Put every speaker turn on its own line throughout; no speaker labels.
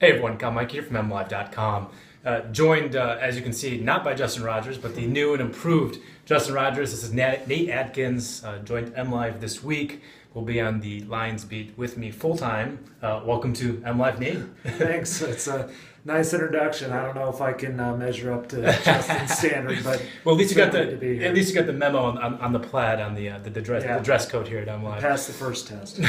Hey everyone, Meinke here from MLive.com. Joined, as you can see, not by Justin Rogers, but the new and improved Justin Rogers. This is Nate Atkins, joined MLive this week. Will be on the Lions beat with me full time. Welcome to MLive, Nate.
Thanks. It's a nice introduction. I don't know if I can measure up to Justin's standard, but
well, at least you got the memo on the plaid on the dress code here at MLive.
Passed the first test.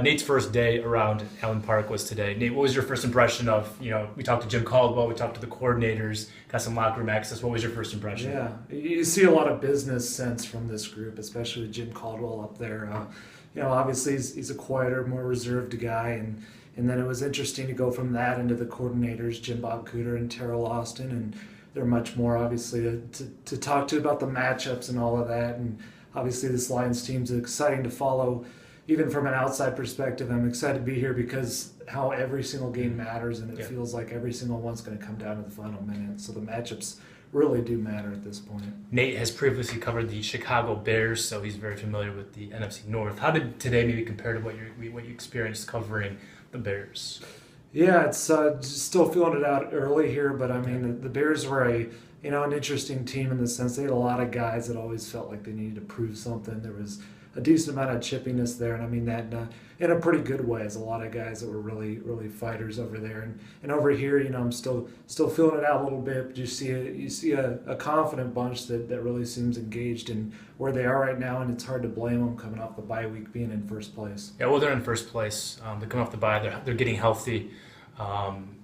Nate's first day around Allen Park was today. Nate, what was your first impression of, we talked to Jim Caldwell, we talked to the coordinators, got some locker room access. What was your first impression?
Yeah, you see a lot of business sense from this group, especially with Jim Caldwell up there. Obviously he's a quieter, more reserved guy, and then it was interesting to go from that into the coordinators, Jim Bob Cooter and Terrell Austin, and they're much more obviously to talk to about the matchups and all of that. And obviously this Lions team's exciting to follow. Even from an outside perspective, I'm excited to be here because how every single game matters, and it feels like every single one's going to come down to the final minute. So the matchups really do matter at this point.
Nate has previously covered the Chicago Bears, so he's very familiar with the NFC North. How did today maybe compare to what you experienced covering the Bears?
Yeah, it's still feeling it out early here, but I mean the Bears were an interesting team in the sense they had a lot of guys that always felt like they needed to prove something. There was a decent amount of chippiness there, and I mean that in a pretty good way. As a lot of guys that were really, really fighters over there, and over here, I'm still feeling it out a little bit. But you see a confident bunch that really seems engaged in where they are right now, and it's hard to blame them coming off the bye week being in first place.
Yeah, well, they're in first place. They're coming off the bye. They're getting healthy.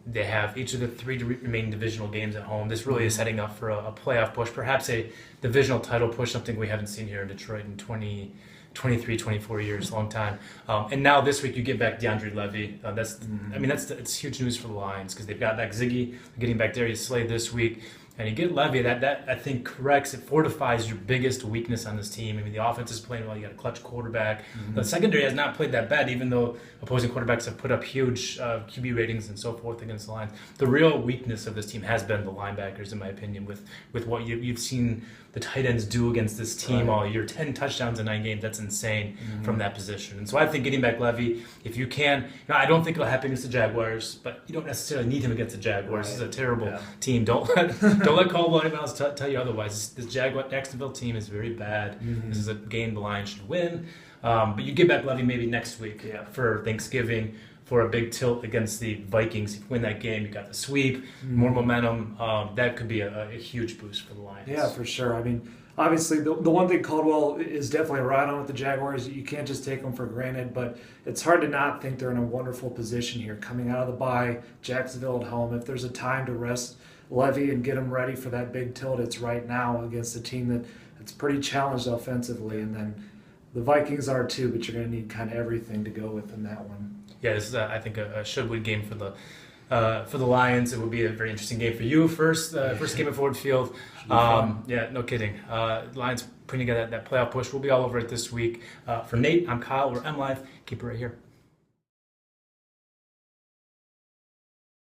They have each of the three remaining divisional games at home. This really is setting up for a playoff push, perhaps a divisional title push, something we haven't seen here in Detroit in 23, 24 years, long time. And now this week you get back DeAndre Levy. It's huge news for the Lions because they've got back Ziggy, getting back Darius Slade this week. And you get Levy, that I think fortifies your biggest weakness on this team. I mean, the offense is playing well. You got a clutch quarterback. The secondary has not played that bad, even though opposing quarterbacks have put up huge QB ratings and so forth against the Lions. The real weakness of this team has been the linebackers, in my opinion, with what you've seen the tight ends do against this team all year. 10 touchdowns in 9 games, that's insane from that position. And so I think getting back Levy, if you can, I don't think it'll happen against the Jaguars, but you don't necessarily need him against the Jaguars. This is a terrible team. Don't let Caldwell or anyone else tell you otherwise. This Jacksonville team is very bad. This is a game the Lions should win. But you get back Levy maybe next week for Thanksgiving for a big tilt against the Vikings. If you win that game, you got the sweep, more momentum. That could be a huge boost for the Lions.
Yeah, for sure. I mean, obviously, the one thing Caldwell is definitely right on with the Jaguars, you can't just take them for granted, but it's hard to not think they're in a wonderful position here. Coming out of the bye, Jacksonville at home, if there's a time to rest Levy and get him ready for that big tilt, it's right now against a team that's pretty challenged offensively, and then the Vikings are too, but you're going to need kind of everything to go with in that one.
Yeah, this is, I think, a should-win game for the Lions. It would be a very interesting game for you. First game at Ford Field. Yeah, no kidding. Lions putting together that playoff push. We'll be all over it this week. For Nate, I'm Kyle. We're MLive. Keep it right here.